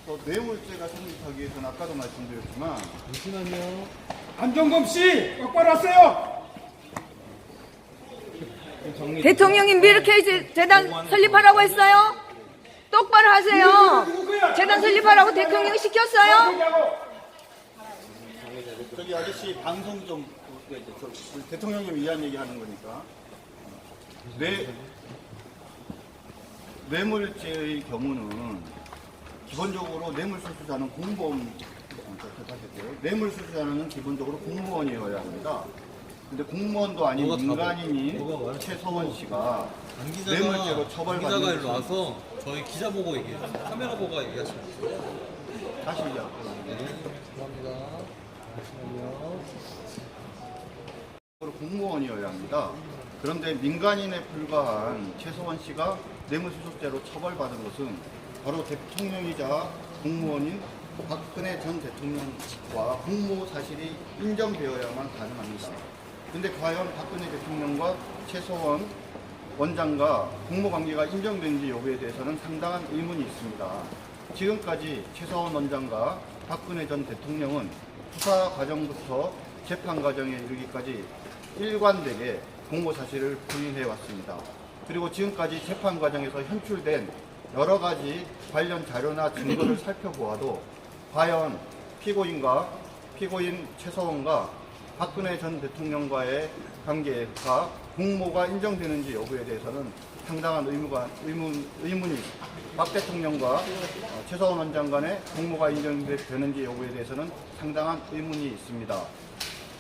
또 뇌물죄가 성립하기 위해서는 아까도 말씀드렸지만 잠시만요. 안정범 씨, 똑바로 하세요. 대통령님 미르케이 재단 설립하라고 했어요? 똑바로 하세요. 재단 설립하라고 대통령이 시켰어요? 저기 아저씨 방송 좀 대통령님 위한 얘기 하는 거니까 뇌물죄의 경우는 기본적으로 뇌물수수자는 공무원 뇌물수수자는 기본적으로 공무원이어야 합니다. 근데 공무원도 아닌 민간인인 최서원 씨가 뇌물죄로 처벌받는 기자가 일로 와서 저희 기자 보고 얘기해요. 카메라 보고 얘기하시면 돼요. 다시 얘기할게요. 감사합니다. 잠시만요. 공무원이어야 합니다. 그런데 민간인에 불과한 최서원 씨가 뇌물수수죄로 처벌받은 것은 바로 대통령이자 공무원인 박근혜 전 대통령과 공모 사실이 인정되어야만 가능합니다. 근데 과연 박근혜 대통령과 최서원 원장과 공모 관계가 인정되는지 여부에 대해서는 상당한 의문이 있습니다. 지금까지 최서원 원장과 박근혜 전 대통령은 수사 과정부터 재판 과정에 이르기까지 일관되게 공모 사실을 부인해 왔습니다. 그리고 지금까지 재판 과정에서 현출된 여러 가지 관련 자료나 증거를 살펴보아도 과연 피고인 최서원과 박근혜 전 대통령과의 관계가 공모가 인정되는지 여부에 대해서는 상당한 의문이 있습니다. 박 대통령과 최서원 원장 간의 공모가 인정되는지 여부에 대해서는 상당한 의문이 있습니다.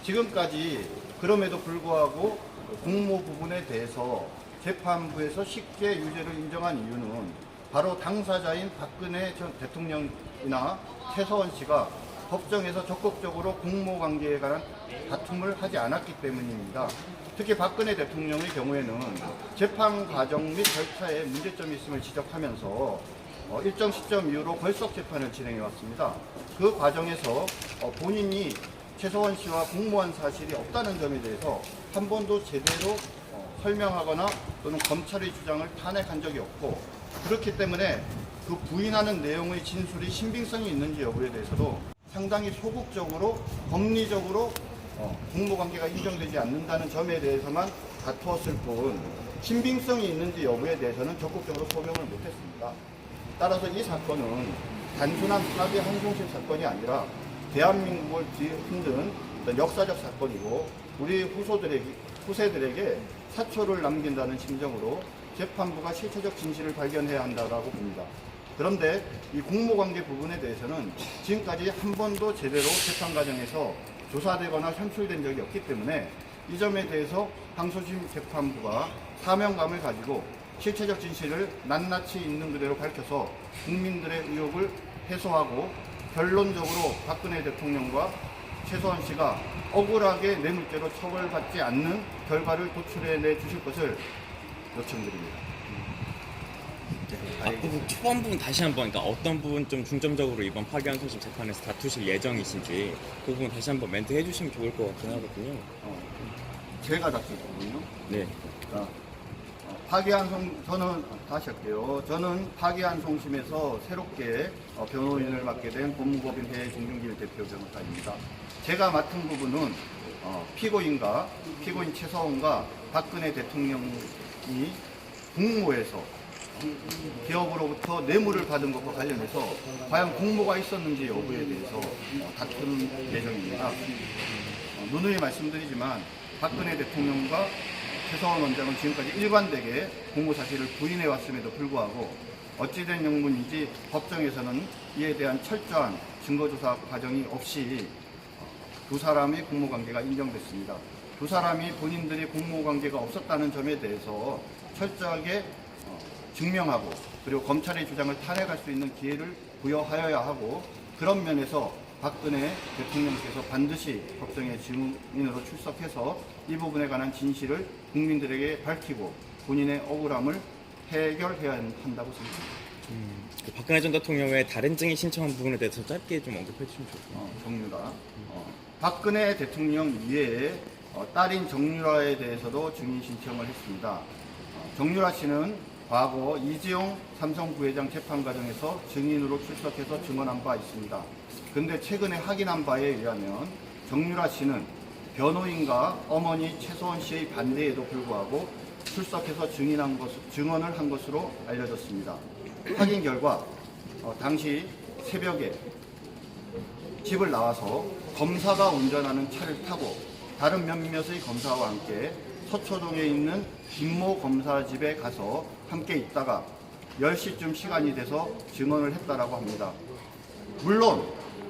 지금까지 그럼에도 불구하고 공모 부분에 대해서 재판부에서 쉽게 유죄를 인정한 이유는 바로 당사자인 박근혜 전 대통령이나 최서원 씨가 법정에서 적극적으로 공모 관계에 관한 다툼을 하지 않았기 때문입니다. 특히 박근혜 대통령의 경우에는 재판 과정 및 절차에 문제점이 있음을 지적하면서 일정 시점 이후로 벌써 재판을 진행해 왔습니다. 그 과정에서 본인이 최서원 씨와 공모한 사실이 없다는 점에 대해서 한 번도 제대로 설명하거나 또는 검찰의 주장을 탄핵한 적이 없고, 그렇기 때문에 그 부인하는 내용의 진술이 신빙성이 있는지 여부에 대해서도 상당히 소극적으로 법리적으로 공모관계가 인정되지 않는다는 점에 대해서만 다투었을 뿐 신빙성이 있는지 여부에 대해서는 적극적으로 소명을 못했습니다. 따라서 이 사건은 단순한 사기 항공실 사건이 아니라 대한민국을 뒤흔든 역사적 사건이고 우리 후세들에게 사초를 남긴다는 심정으로 재판부가 실체적 진실을 발견해야 한다고 봅니다. 그런데 이 공모관계 부분에 대해서는 지금까지 한 번도 제대로 재판 과정에서 조사되거나 현출된 적이 없기 때문에 이 점에 대해서 항소심 재판부가 사명감을 가지고 실체적 진실을 낱낱이 있는 그대로 밝혀서 국민들의 의혹을 해소하고 결론적으로 박근혜 대통령과 최서원 씨가 억울하게 뇌물죄로 처벌받지 않는 결과를 도출해내 주실 것을 요청드립니다. 앞부분 초반 부분 다시 한번, 그러니까 어떤 부분 좀 중점적으로 이번 파기환 소심 재판에서 다투실 예정이신지 그 부분 다시 한번 멘트 해주시면 좋을 것 같긴 하거든요. 제가 다툴 거군요. 네. 저는 다시 할게요. 저는 파기환 송심에서 새롭게 변호인을 맡게 된 법무법인 회의 정준길 대표 변호사입니다. 제가 맡은 부분은 피고인 최서원과 박근혜 대통령이 공모해서 기업으로부터 뇌물을 받은 것과 관련해서 과연 공모가 있었는지 여부에 대해서 다투는 예정입니다. 누누이 말씀드리지만 박근혜 대통령과 최서원 원장은 지금까지 일관되게 공모 사실을 부인해 왔음에도 불구하고 어찌된 영문인지 법정에서는 이에 대한 철저한 증거조사 과정이 없이 두 사람의 공모관계가 인정됐습니다. 두 사람이 본인들이 공모관계가 없었다는 점에 대해서 철저하게 증명하고 그리고 검찰의 주장을 탄핵할 수 있는 기회를 부여하여야 하고, 그런 면에서 박근혜 대통령께서 반드시 법정의 증인으로 출석해서 이 부분에 관한 진실을 국민들에게 밝히고 본인의 억울함을 해결해야 한다고 생각합니다. 박근혜 전 대통령의 다른 증인 신청한 부분에 대해서 짧게 좀 언급해 주시면 좋겠습니다. 정유라. 박근혜 대통령 이외에 딸인 정유라에 대해서도 증인 신청을 했습니다. 정유라 씨는 과거 이재용 삼성 부회장 재판 과정에서 증인으로 출석해서 증언한 바 있습니다. 그런데 최근에 확인한 바에 의하면 정유라 씨는 변호인과 어머니 최소원 씨의 반대에도 불구하고 출석해서 증언을 한 것으로 알려졌습니다. 확인 결과 당시 새벽에 집을 나와서 검사가 운전하는 차를 타고 다른 몇몇의 검사와 함께 서초동에 있는 김모 검사 집에 가서 함께 있다가 10시쯤 시간이 돼서 증언을 했다라고 합니다. 물론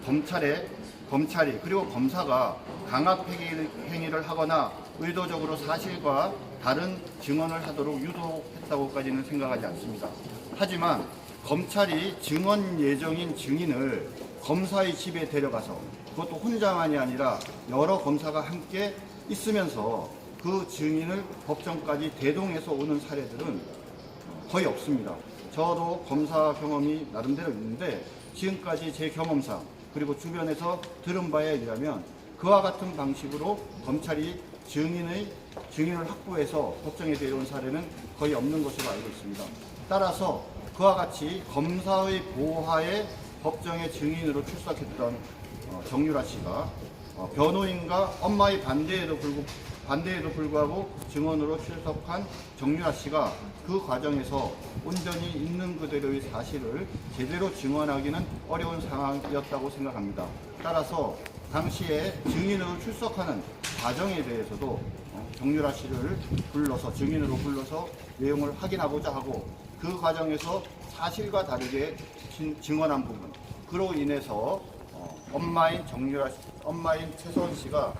검찰이 그리고 검사가 강압 행위를 하거나 의도적으로 사실과 다른 증언을 하도록 유도했다고까지는 생각하지 않습니다. 하지만 검찰이 증언 예정인 증인을 검사의 집에 데려가서 그것도 혼자만이 아니라 여러 검사가 함께 있으면서 그 증인을 법정까지 대동해서 오는 사례들은 거의 없습니다. 저도 검사 경험이 나름대로 있는데 지금까지 제 경험상 그리고 주변에서 들은 바에 의하면 그와 같은 방식으로 검찰이 증인을 확보해서 법정에 데려온 사례는 거의 없는 것으로 알고 있습니다. 따라서 그와 같이 검사의 보호하에 법정의 증인으로 출석했던 정유라 씨가 변호인과 엄마의 반대에도 불구하고 증언으로 출석한 정유라 씨가 그 과정에서 온전히 있는 그대로의 사실을 제대로 증언하기는 어려운 상황이었다고 생각합니다. 따라서 당시에 증인으로 출석하는 과정에 대해서도 정유라 씨를 증인으로 불러서 내용을 확인하고자 하고 그 과정에서 사실과 다르게 증언한 부분, 그로 인해서 엄마인 최소원 씨가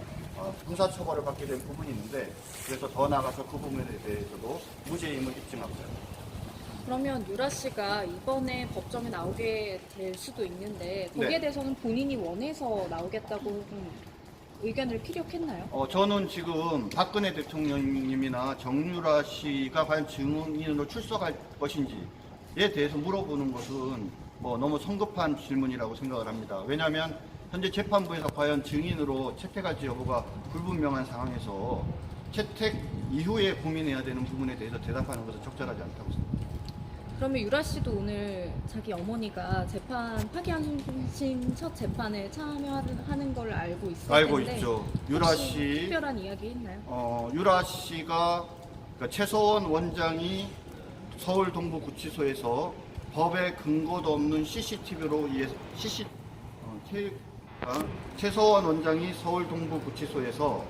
형사처벌을 받게 된 부분이 있는데 그래서 더 나아가서 그 부분에 대해서도 무죄임을 입증하고요. 그러면 유라 씨가 이번에 법정에 나오게 될 수도 있는데 거기에 네. 대해서는 본인이 원해서 나오겠다고 좀 의견을 피력했나요? 저는 지금 박근혜 대통령님이나 정유라 씨가 과연 증인으로 출석할 것인지에 대해서 물어보는 것은 너무 성급한 질문이라고 생각을 합니다. 왜냐하면 현재 재판부에서 과연 증인으로 채택할지 여부가 불분명한 상황에서 채택 이후에 고민해야 되는 부분에 대해서 대답하는 것은 적절하지 않다고 생각합니다. 그러면 유라 씨도 오늘 자기 어머니가 파기환송 첫 재판에 참여하는 걸 알고 있을 텐데 알고 있죠. 유라 혹시 씨, 특별한 이야기 있나요? 유라 씨가 최소원 원장이 서울 동부구치소에서 법에 근거도 없는 CCTV로 최소원 원장이 서울 동부구치소에서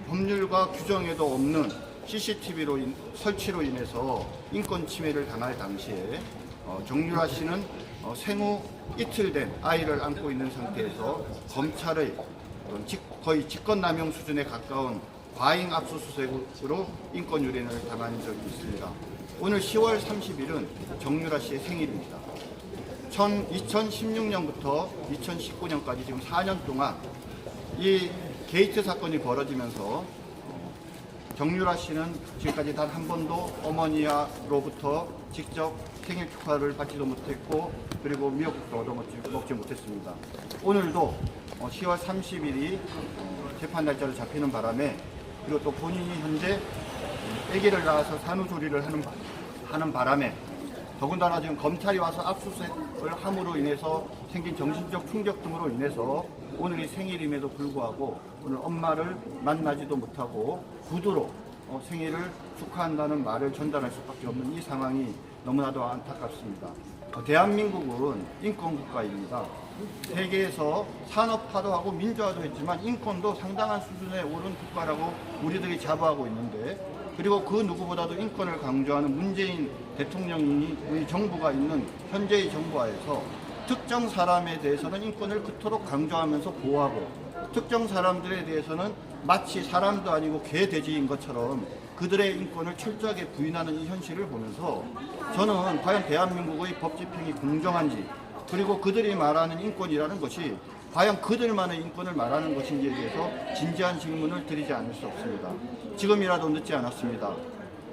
법률과 규정에도 없는 CCTV로 설치로 인해서 인권 침해를 당할 당시에 정유라 씨는 생후 이틀 된 아이를 안고 있는 상태에서 검찰의 거의 직권남용 수준에 가까운 과잉 압수수색으로 인권 유린을 당한 적이 있습니다. 오늘 10월 30일은 정유라 씨의 생일입니다. 2016년부터 2019년까지 지금 4년 동안 이 게이트 사건이 벌어지면서 정유라 씨는 지금까지 단 한 번도 어머니로부터 직접 생일 축하를 받지도 못했고 그리고 미역국도 얻어먹지 못했습니다. 오늘도 10월 30일이 재판 날짜로 잡히는 바람에 그리고 또 본인이 현재 아기를 낳아서 산후조리를 하는 바람에 더군다나 지금 검찰이 와서 압수수색을 함으로 인해서 생긴 정신적 충격 등으로 인해서 오늘이 생일임에도 불구하고 오늘 엄마를 만나지도 못하고 구두로 생일을 축하한다는 말을 전달할 수밖에 없는 이 상황이 너무나도 안타깝습니다. 대한민국은 인권국가입니다. 세계에서 산업화도 민주화도 했지만 인권도 상당한 수준에 오른 국가라고 우리들이 자부하고 있는데 그리고 그 누구보다도 인권을 강조하는 문재인 대통령이 우리 정부가 있는 현재의 정부하에서 특정 사람에 대해서는 인권을 그토록 강조하면서 보호하고 특정 사람들에 대해서는 마치 사람도 아니고 개, 돼지인 것처럼 그들의 인권을 철저하게 부인하는 이 현실을 보면서 저는 과연 대한민국의 법 집행이 공정한지 그리고 그들이 말하는 인권이라는 것이 과연 그들만의 인권을 말하는 것인지에 대해서 진지한 질문을 드리지 않을 수 없습니다. 지금이라도 늦지 않았습니다.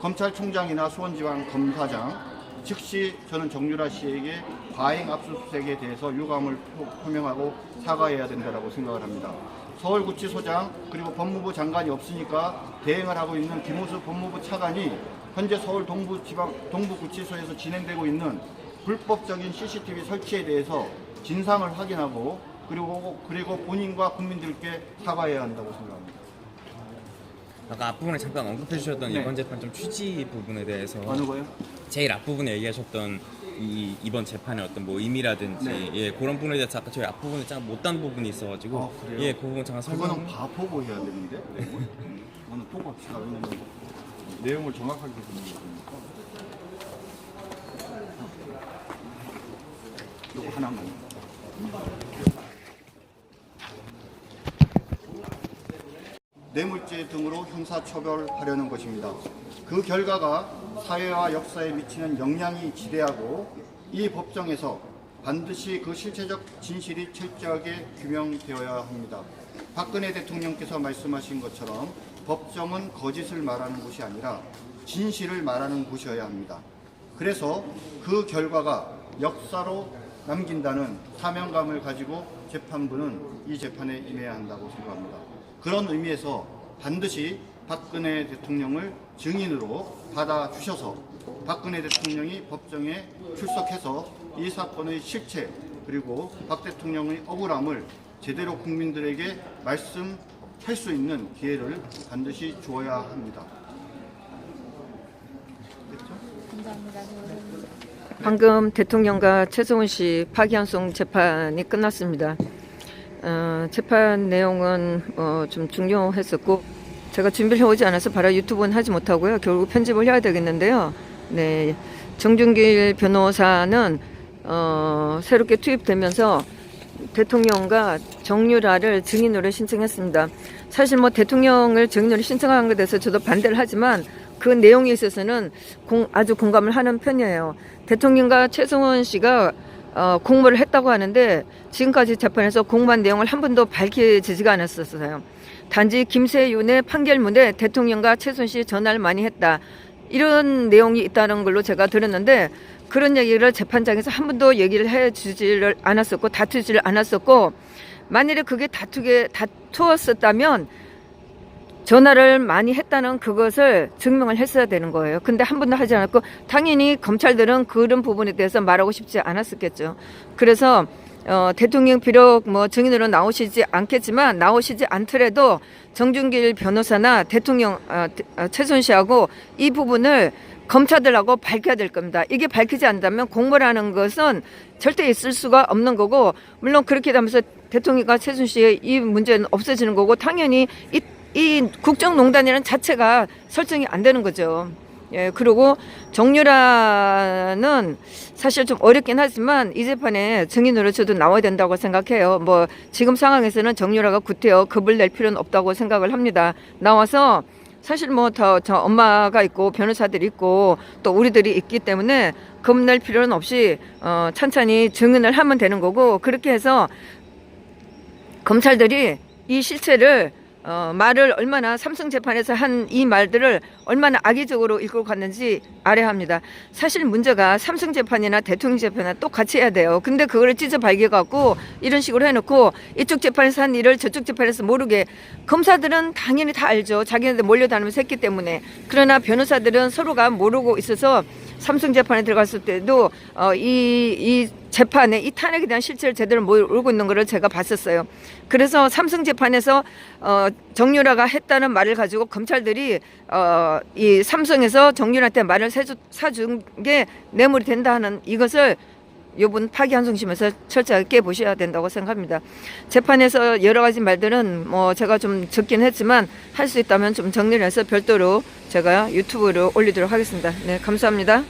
검찰총장이나 수원지방검사장 즉시 저는 정유라 씨에게 과잉 압수수색에 대해서 유감을 표명하고 사과해야 된다고 생각을 합니다. 서울구치소장 그리고 법무부 장관이 없으니까 대행을 하고 있는 김호수 법무부 차관이 현재 서울 동부구치소에서 진행되고 있는 불법적인 CCTV 설치에 대해서 진상을 확인하고 그리고 본인과 국민들께 사과해야 한다고 생각합니다. 아까 앞부분에 잠깐 언급해 주셨던 네. 이번 재판 좀 취지 부분에 대해서 어느 거요? 제일 앞부분에 얘기하셨던 이번 재판의 어떤 뭐 의미라든지 네. 예 그런 부분에 대해서 아까 저희 앞부분에 잠깐 못단 부분이 있어가지고 아, 그래요? 예 그 부분 잠깐 설명. 그거는 봐보고 해야 되는데. 오늘 보고 합시다. 왜냐면 내용을 정확하게 듣는 거니까. 이거 하나만. 뇌물죄 등으로 형사처벌하려는 것입니다. 그 결과가 사회와 역사에 미치는 영향이 지대하고 이 법정에서 반드시 그 실체적 진실이 철저하게 규명되어야 합니다. 박근혜 대통령께서 말씀하신 것처럼 법정은 거짓을 말하는 곳이 아니라 진실을 말하는 곳이어야 합니다. 그래서 그 결과가 역사로 남긴다는 사명감을 가지고 재판부는 이 재판에 임해야 한다고 생각합니다. 그런 의미에서 반드시 박근혜 대통령을 증인으로 받아주셔서 박근혜 대통령이 법정에 출석해서 이 사건의 실체 그리고 박 대통령의 억울함을 제대로 국민들에게 말씀할 수 있는 기회를 반드시 주어야 합니다. 감사합니다. 방금 대통령과 최성훈 씨 파기환송 재판이 끝났습니다. 재판 내용은 좀 중요했었고 제가 준비를 해오지 않아서 바로 유튜브는 하지 못하고요. 결국 편집을 해야 되겠는데요. 네, 정준길 변호사는 새롭게 투입되면서 대통령과 정유라를 증인으로 신청했습니다. 사실 뭐 대통령을 증인으로 신청한 것에 대해서 저도 반대를 하지만 그 내용에 있어서는 아주 공감을 하는 편이에요. 대통령과 최성원 씨가 공모를 했다고 하는데 지금까지 재판에서 공모한 내용을 한 번도 밝혀지지가 않았었어요. 단지 김세윤의 판결문에 대통령과 최순 씨 전화를 많이 했다. 이런 내용이 있다는 걸로 제가 들었는데 그런 얘기를 재판장에서 한 번도 얘기를 해주지를 않았었고 다투지를 않았었고 만일에 그게 다투었었다면 전화를 많이 했다는 그것을 증명을 했어야 되는 거예요. 근데 한 번도 하지 않았고 당연히 검찰들은 그런 부분에 대해서 말하고 싶지 않았었겠죠. 그래서 대통령 비록 뭐 증인으로 나오시지 않겠지만 나오시지 않더라도 정준길 변호사나 대통령 최순 씨하고 이 부분을 검찰들하고 밝혀야 될 겁니다. 이게 밝히지 않는다면 공모라는 것은 절대 있을 수가 없는 거고 물론 그렇게 되면서 대통령과 최순 씨의 이 문제는 없어지는 거고 당연히 이 국정농단이라는 자체가 설정이 안 되는 거죠. 예, 그리고 정유라는 사실 좀 어렵긴 하지만 이 재판에 증인으로 저도 나와야 된다고 생각해요. 뭐 지금 상황에서는 정유라가 구태여 겁을 낼 필요는 없다고 생각을 합니다. 나와서 사실 뭐 저 엄마가 있고 변호사들이 있고 또 우리들이 있기 때문에 겁낼 필요는 없이 천천히 증언을 하면 되는 거고 그렇게 해서 검찰들이 이 실체를 말을 얼마나 삼성 재판에서 한 이 말들을 얼마나 악의적으로 이끌고 갔는지 알아야 합니다. 사실 문제가 삼성 재판이나 대통령 재판이나 똑같이 해야 돼요. 근데 그거를 찢어 발견해갖고 이런 식으로 해놓고 이쪽 재판에서 한 일을 저쪽 재판에서 모르게 검사들은 당연히 다 알죠. 자기네들 몰려다니면서 했기 때문에. 그러나 변호사들은 서로가 모르고 있어서 삼성 재판에 들어갔을 때도 이 재판에 이 탄핵에 대한 실체를 제대로 모르고 있는 것을 제가 봤었어요. 그래서 삼성 재판에서 정유라가 했다는 말을 가지고 검찰들이 이 삼성에서 정유라한테 말을 사준 게 뇌물이 된다 하는 이것을 이번 파기환송심에서 철저하게 깨보셔야 된다고 생각합니다. 재판에서 여러 가지 말들은 뭐 제가 좀 적긴 했지만 할 수 있다면 좀 정리를 해서 별도로 제가 유튜브로 올리도록 하겠습니다. 네, 감사합니다.